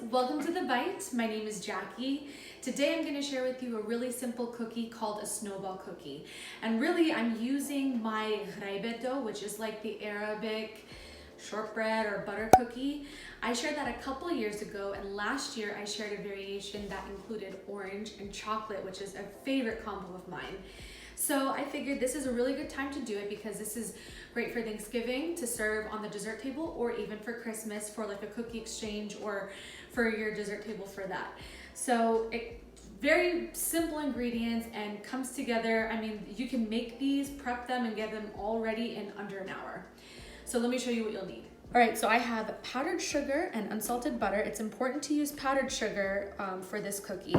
welcome to The Bite. My name is Jackie. Today I'm going to share with you a really simple cookie called a snowball cookie. And really I'm using my Ghraybeh dough, which is like the Arabic shortbread or butter cookie. I shared that a couple years ago, and last year I shared a variation that included orange and chocolate, which is a favorite combo of mine. So I figured this is a really good time to do it because this is great for Thanksgiving to serve on the dessert table, or even for Christmas for like a cookie exchange or for your dessert table for that. So very simple ingredients and comes together. I mean, you can make these, prep them, and get them all ready in under an hour. So let me show you what you'll need. All right, so I have powdered sugar and unsalted butter. It's important to use powdered sugar for this cookie.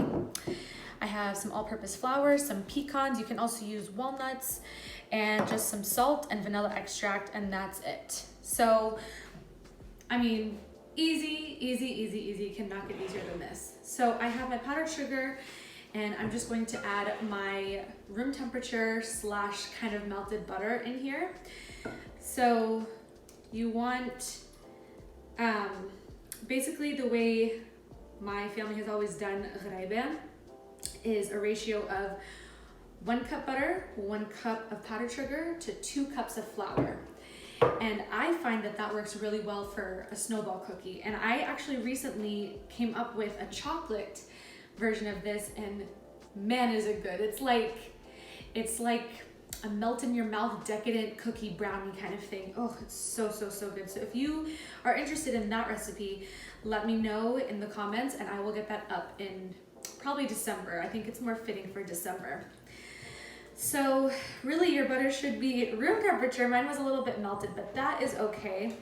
I have some all-purpose flour, some pecans. You can also use walnuts, and just some salt and vanilla extract, and that's it. So, I mean, easy, easy, easy, easy. Cannot get easier than this. So I have my powdered sugar, and I'm just going to add my room temperature / kind of melted butter in here. So you want, basically the way my family has always done Ghraybeh is a ratio of 1 cup butter, 1 cup of powdered sugar to 2 cups of flour. And I find that that works really well for a snowball cookie. And I actually recently came up with a chocolate version of this, and man, is it good. It's like a melt in your mouth decadent cookie brownie kind of thing. Oh, it's so, so, so good. So if you are interested in that recipe, let me know in the comments and I will get that up in probably December. I think it's more fitting for December. So really your butter should be room temperature. Mine was a little bit melted, but that is okay.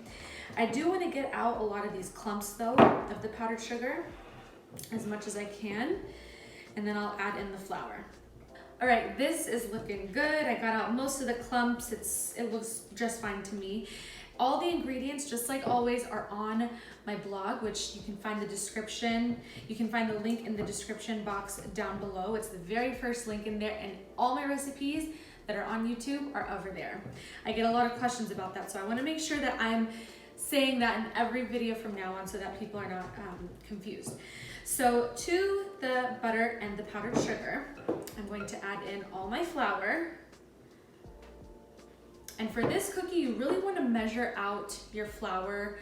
I do want to get out a lot of these clumps though of the powdered sugar as much as I can, and then I'll add in the flour. All right, this is looking good. I got out most of the clumps. It looks just fine to me. All the ingredients, just like always, are on my blog, which you can find the description. You can find the link in the description box down below. It's the very first link in there, and all my recipes that are on YouTube are over there. I get a lot of questions about that, so I want to make sure that I'm saying that in every video from now on so that people are not confused. So to the butter and the powdered sugar, I'm going to add in all my flour. And for this cookie, you really want to measure out your flour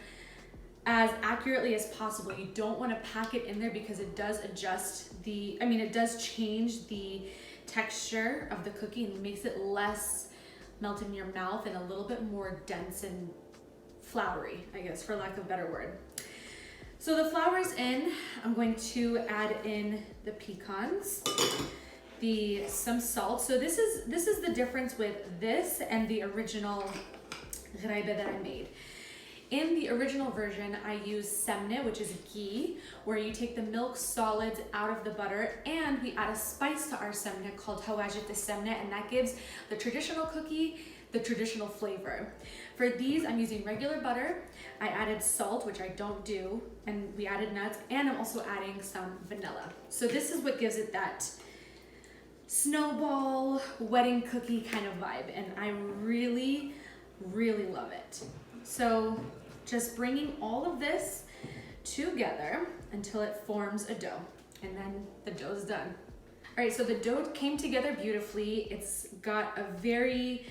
as accurately as possible. You don't want to pack it in there because it does it does change the texture of the cookie and makes it less melt in your mouth and a little bit more dense and floury, I guess, for lack of a better word. So the flour's in. I'm going to add in the pecans, some salt. So this is the difference with this and the original Ghraybeh that I made. In the original version, I use semne, which is ghee, where you take the milk solids out of the butter, and we add a spice to our semne called hawajit semne, and that gives the traditional cookie the traditional flavor. For these, I'm using regular butter. I added salt, which I don't do, and we added nuts, and I'm also adding some vanilla. So this is what gives it that snowball wedding cookie kind of vibe, and I really, really love it. So just bringing all of this together until it forms a dough, and then the dough's done. All right, so the dough came together beautifully. It's got a very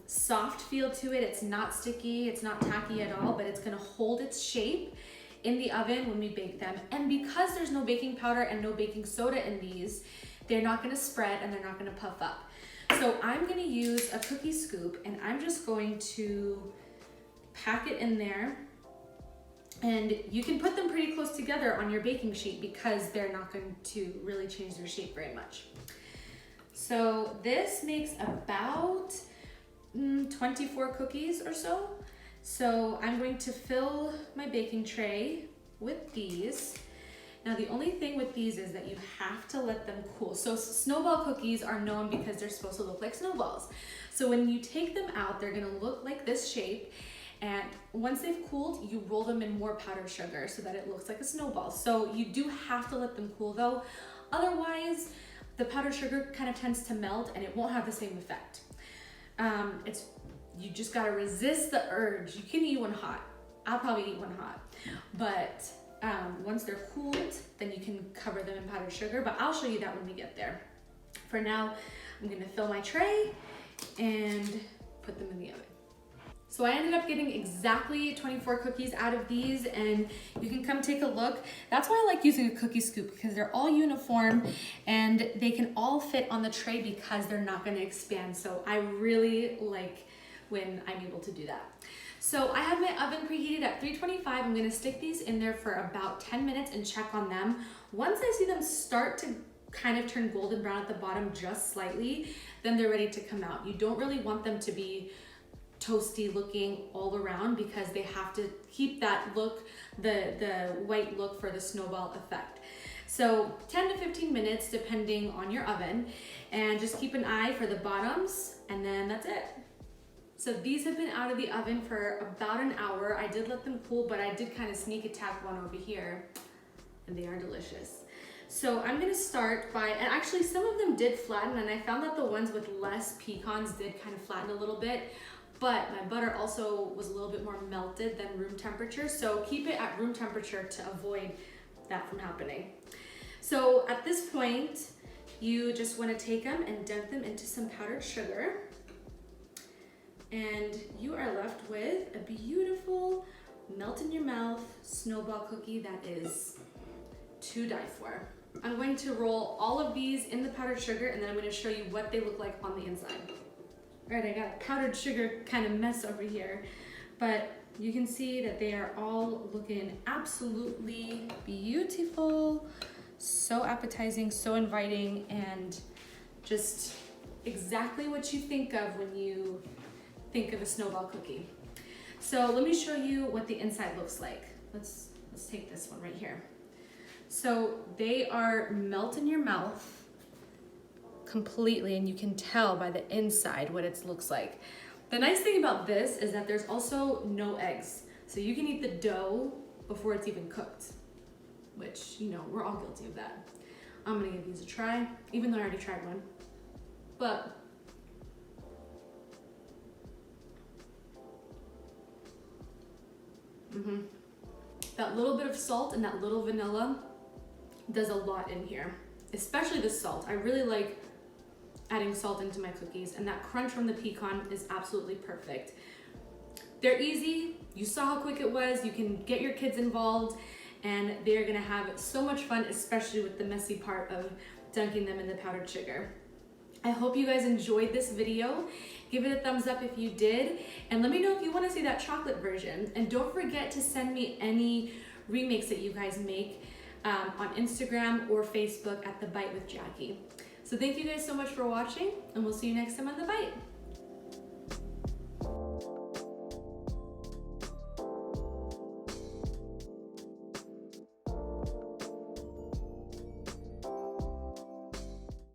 soft feel to it. It's not sticky, it's not tacky at all, but it's gonna hold its shape in the oven when we bake them. And because there's no baking powder and no baking soda in these, they're not gonna spread and they're not gonna puff up. So I'm gonna use a cookie scoop, and I'm just going to pack it in there. And you can put them pretty close together on your baking sheet because they're not going to really change their shape very much. So this makes about 24 cookies or so. So I'm going to fill my baking tray with these. Now the only thing with these is that you have to let them cool. So snowball cookies are known because they're supposed to look like snowballs. So when you take them out, they're gonna look like this shape. And once they've cooled, you roll them in more powdered sugar so that it looks like a snowball. So you do have to let them cool though. Otherwise, the powdered sugar kind of tends to melt and it won't have the same effect. You just gotta resist the urge. You can eat one hot. I'll probably eat one hot, but Once they're cooled, then you can cover them in powdered sugar, but I'll show you that when we get there. For now, I'm gonna fill my tray and put them in the oven. So I ended up getting exactly 24 cookies out of these, and you can come take a look. That's why I like using a cookie scoop, because they're all uniform and they can all fit on the tray because they're not gonna expand. So I really like when I'm able to do that. So I have my oven preheated at 325. I'm gonna stick these in there for about 10 minutes and check on them. Once I see them start to kind of turn golden brown at the bottom just slightly, then they're ready to come out. You don't really want them to be toasty looking all around because they have to keep that look, the white look for the snowball effect. So 10 to 15 minutes depending on your oven, and just keep an eye for the bottoms, and then that's it. So these have been out of the oven for about an hour. I did let them cool, but I did kind of sneak attack one over here, and they are delicious. So I'm gonna start by, and actually some of them did flatten, and I found that the ones with less pecans did kind of flatten a little bit, but my butter also was a little bit more melted than room temperature, so keep it at room temperature to avoid that from happening. So at this point, you just wanna take them and dunk them into some powdered sugar, and you are left with a beautiful melt in your mouth snowball cookie that is to die for. I'm going to roll all of these in the powdered sugar, and then I'm going to show you what they look like on the inside. All right, I got a powdered sugar kind of mess over here, but you can see that they are all looking absolutely beautiful, so appetizing, so inviting, and just exactly what you think of when you think of a snowball cookie. So let me show you what the inside looks like. Let's take this one right here. So they are melt in your mouth completely, and you can tell by the inside what it looks like. The nice thing about this is that there's also no eggs. So you can eat the dough before it's even cooked, which, you know, we're all guilty of that. I'm gonna give these a try, even though I already tried one. But that little bit of salt and that little vanilla does a lot in here, especially the salt. I really like adding salt into my cookies, and that crunch from the pecan is absolutely perfect. They're easy. You saw how quick it was. You can get your kids involved, and they're gonna have so much fun, especially with the messy part of dunking them in the powdered sugar. I hope you guys enjoyed this video. Give it a thumbs up if you did, and let me know if you want to see that chocolate version. And don't forget to send me any remakes that you guys make on Instagram or Facebook at The Bite with Jackie. So thank you guys so much for watching, and we'll see you next time on The Bite.